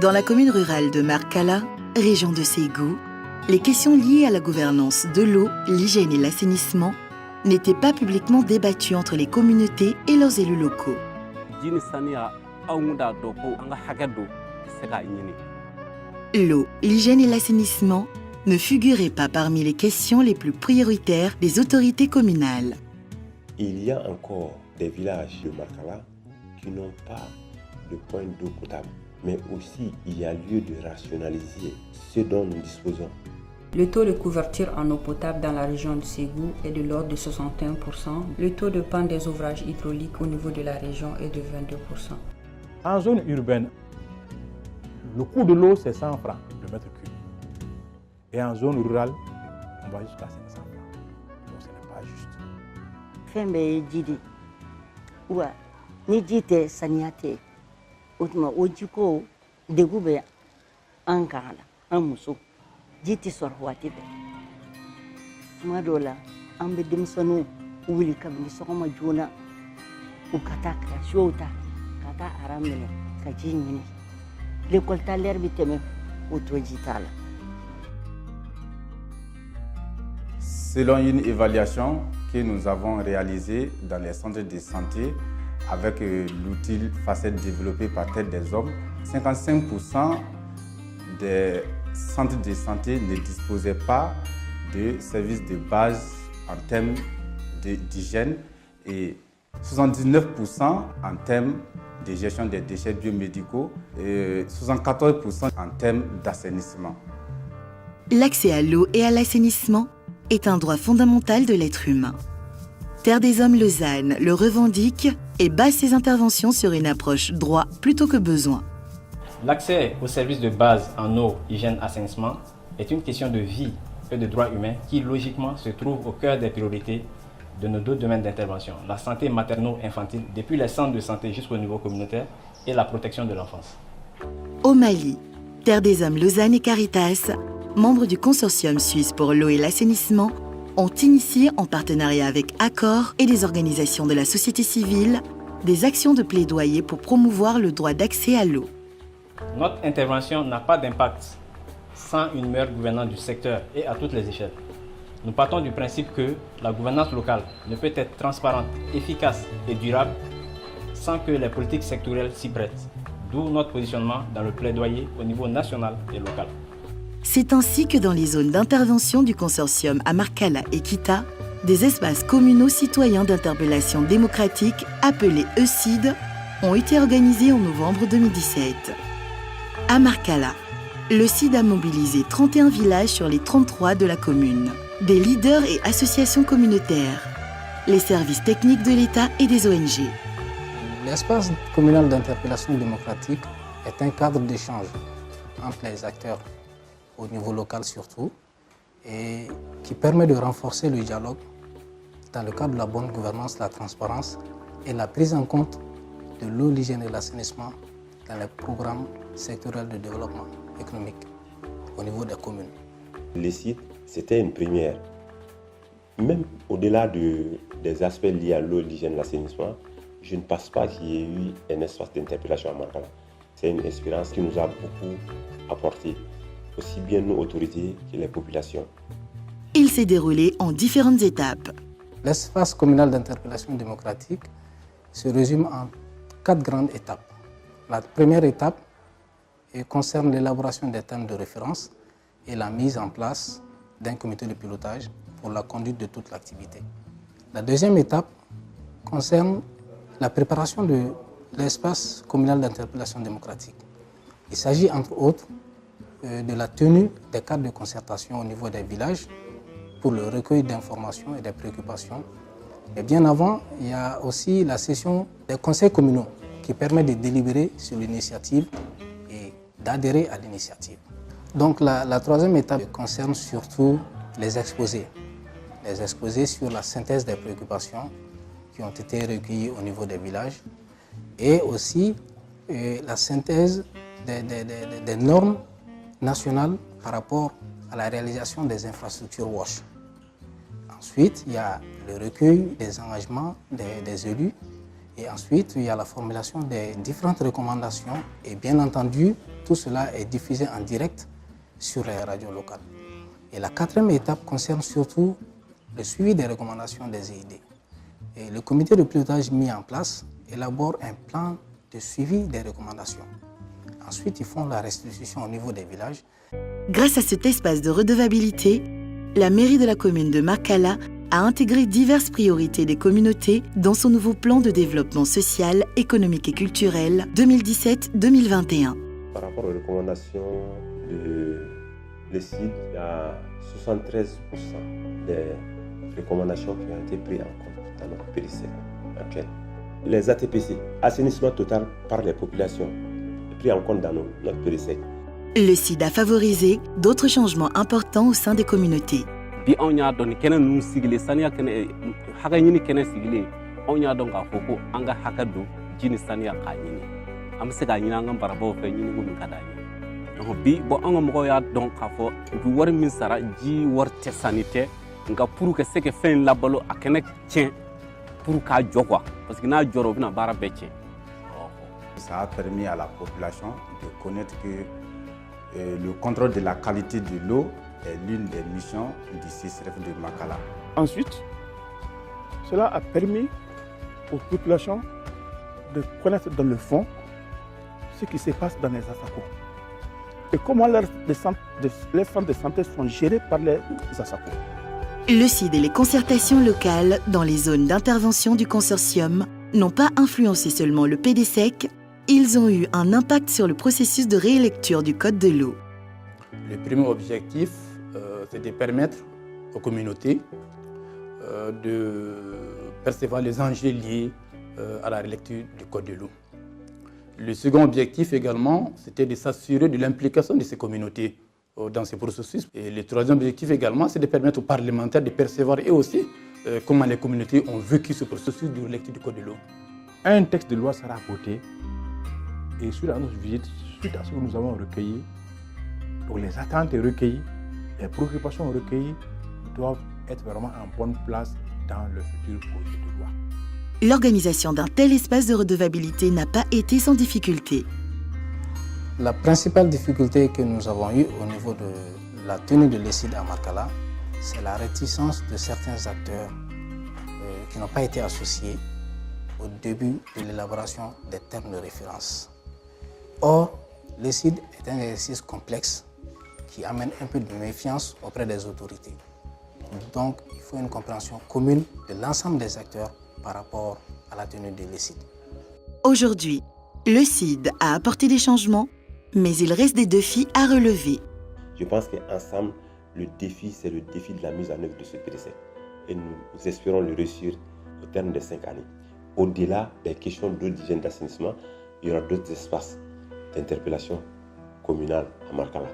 Dans la commune rurale de Markala, région de Ségou, les questions liées à la gouvernance de l'eau, l'hygiène et l'assainissement n'étaient pas publiquement débattues entre les communautés et leurs élus locaux. L'eau, l'hygiène et l'assainissement ne figuraient pas parmi les questions les plus prioritaires des autorités communales. Il y a encore des villages de Markala qui n'ont pas de point d'eau potable. Mais aussi, il y a lieu de rationaliser ce dont nous disposons. Le taux de couverture en eau potable dans la région de Ségou est de l'ordre de 61%. Le taux de panne des ouvrages hydrauliques au niveau de la région est de 22%. En zone urbaine, le coût de l'eau, c'est 100 francs le mètre cube. Et en zone rurale, on va jusqu'à 500 francs. Donc ce n'est pas juste. Fembe jidi, ouah, ni jite saniate. Otuma ojiko degube ankala amuso jiti sorwati be madola ambe demsanu wuli kabni sokoma juna ukata ka shota kata aramene ka jinyini l'école taler biteme otojitala. Selon une évaluation que nous avons réalisée dans les centres de santé, avec l'outil facette développé par Tête des Hommes, 55% des centres de santé ne disposaient pas de services de base en termes d'hygiène et 79% en termes de gestion des déchets biomédicaux et 74% en termes d'assainissement. L'accès à l'eau et à l'assainissement est un droit fondamental de l'être humain. Terre des Hommes Lausanne le revendique et base ses interventions sur une approche droit plutôt que besoin. L'accès aux services de base en eau, hygiène, assainissement est une question de vie et de droits humains qui logiquement se trouve au cœur des priorités de nos deux domaines d'intervention, la santé materno-infantile depuis les centres de santé jusqu'au niveau communautaire et la protection de l'enfance. Au Mali, Terre des Hommes Lausanne et Caritas, membres du consortium suisse pour l'eau et l'assainissement, ont initié en partenariat avec Accor et des organisations de la société civile des actions de plaidoyer pour promouvoir le droit d'accès à l'eau. Notre intervention n'a pas d'impact sans une meilleure gouvernance du secteur et à toutes les échelles. Nous partons du principe que la gouvernance locale ne peut être transparente, efficace et durable sans que les politiques sectorielles s'y prêtent, d'où notre positionnement dans le plaidoyer au niveau national et local. C'est ainsi que dans les zones d'intervention du consortium à Markala et Kita, des espaces communaux citoyens d'interpellation démocratique, appelés ECID, ont été organisés en novembre 2017. À Markala, le CID a mobilisé 31 villages sur les 33 de la commune, des leaders et associations communautaires, les services techniques de l'État et des ONG. L'espace communal d'interpellation démocratique est un cadre d'échange entre les acteurs au niveau local surtout, et qui permet de renforcer le dialogue dans le cadre de la bonne gouvernance, la transparence et la prise en compte de l'eau, l'hygiène et l'assainissement dans les programmes sectoriels de développement économique au niveau des communes. Les sites, c'était une première. Même au-delà des aspects liés à l'eau, l'hygiène et l'assainissement, je ne pense pas qu'il y ait eu un espace d'interpellation à Markala. C'est une expérience qui nous a beaucoup apporté, aussi bien nos autorités que les populations. Il s'est déroulé en différentes étapes. L'espace communal d'interpellation démocratique se résume en 4 grandes étapes. La première étape concerne l'élaboration des thèmes de référence et la mise en place d'un comité de pilotage pour la conduite de toute l'activité. La deuxième étape concerne la préparation de l'espace communal d'interpellation démocratique. Il s'agit entre autres de la tenue des cadres de concertation au niveau des villages pour le recueil d'informations et des préoccupations. Et bien avant, il y a aussi la session des conseils communaux qui permet de délibérer sur l'initiative et d'adhérer à l'initiative. Donc la troisième étape concerne surtout les exposés sur la synthèse des préoccupations qui ont été recueillies au niveau des villages et aussi la synthèse des normes nationales par rapport à la réalisation des infrastructures WASH. Ensuite, il y a le recueil des engagements des élus Et ensuite, il y a la formulation des différentes recommandations. Et bien entendu, tout cela est diffusé en direct sur les radios locales. Et la quatrième étape concerne surtout le suivi des recommandations des EID. Et le comité de pilotage mis en place élabore un plan de suivi des recommandations. Ensuite, ils font la restitution au niveau des villages. Grâce à cet espace de redevabilité, la mairie de la commune de Makala a intégré diverses priorités des communautés dans son nouveau plan de développement social, économique et culturel 2017-2021. Par rapport aux recommandations de l'ESID, il y a 73% des recommandations qui ont été prises en compte dans notre PDC actuel. Les ATPC, assainissement total par les populations, pris en compte dans notre PDC. Le CID a favorisé d'autres changements importants au sein des communautés. Bi on y'a don kenen nu sigile sania kenen haka nyini kenen sigile on y'a don ka foko anga haka do jini sania ka nyini am se ka nyina ngam barabo fe nyini ko min kadani bi bo anga mo y'a don ka fo du war min sara ji war te sanité nga pour que ce que fait la balo a kenen tien pour ka jo quoi parce que na joro bina bara betche. Ça a permis à la population de connaître que le contrôle de la qualité de l'eau est l'une des missions du CISREF de Makala. Ensuite, cela a permis aux populations de connaître dans le fond ce qui se passe dans les ASACO et comment les centres de santé sont gérés par les ASACO. Le CID et les concertations locales dans les zones d'intervention du consortium n'ont pas influencé seulement le PDSEC, ils ont eu un impact sur le processus de rélecture du Code de l'eau. Le premier objectif, c'est de permettre aux communautés de percevoir les enjeux liés à la relecture du Code de l'eau. Le second objectif également, c'était de s'assurer de l'implication de ces communautés dans ce processus. Et le troisième objectif également, c'est de permettre aux parlementaires de percevoir et aussi comment les communautés ont vécu ce processus de relecture du Code de l'eau. Un texte de loi sera voté et suite à notre visite, suite à ce que nous avons recueilli, donc les attentes recueillies, les préoccupations recueillies doivent être vraiment en bonne place dans le futur projet de loi. L'organisation d'un tel espace de redevabilité n'a pas été sans difficulté. La principale difficulté que nous avons eue au niveau de la tenue de l'ESID à Makala, c'est la réticence de certains acteurs qui n'ont pas été associés au début de l'élaboration des termes de référence. Or, l'ESID est un exercice complexe qui amène un peu de méfiance auprès des autorités. Donc, il faut une compréhension commune de l'ensemble des acteurs par rapport à la tenue de l'ESID. Aujourd'hui, le CID a apporté des changements, mais il reste des défis à relever. Je pense qu'ensemble, le défi, c'est le défi de la mise en œuvre de ce PDC. Et nous espérons le réussir au terme des 5 années. Au-delà des questions d'eau, d'hygiène, d'assainissement, il y aura d'autres espaces d'interpellation communale à Makala.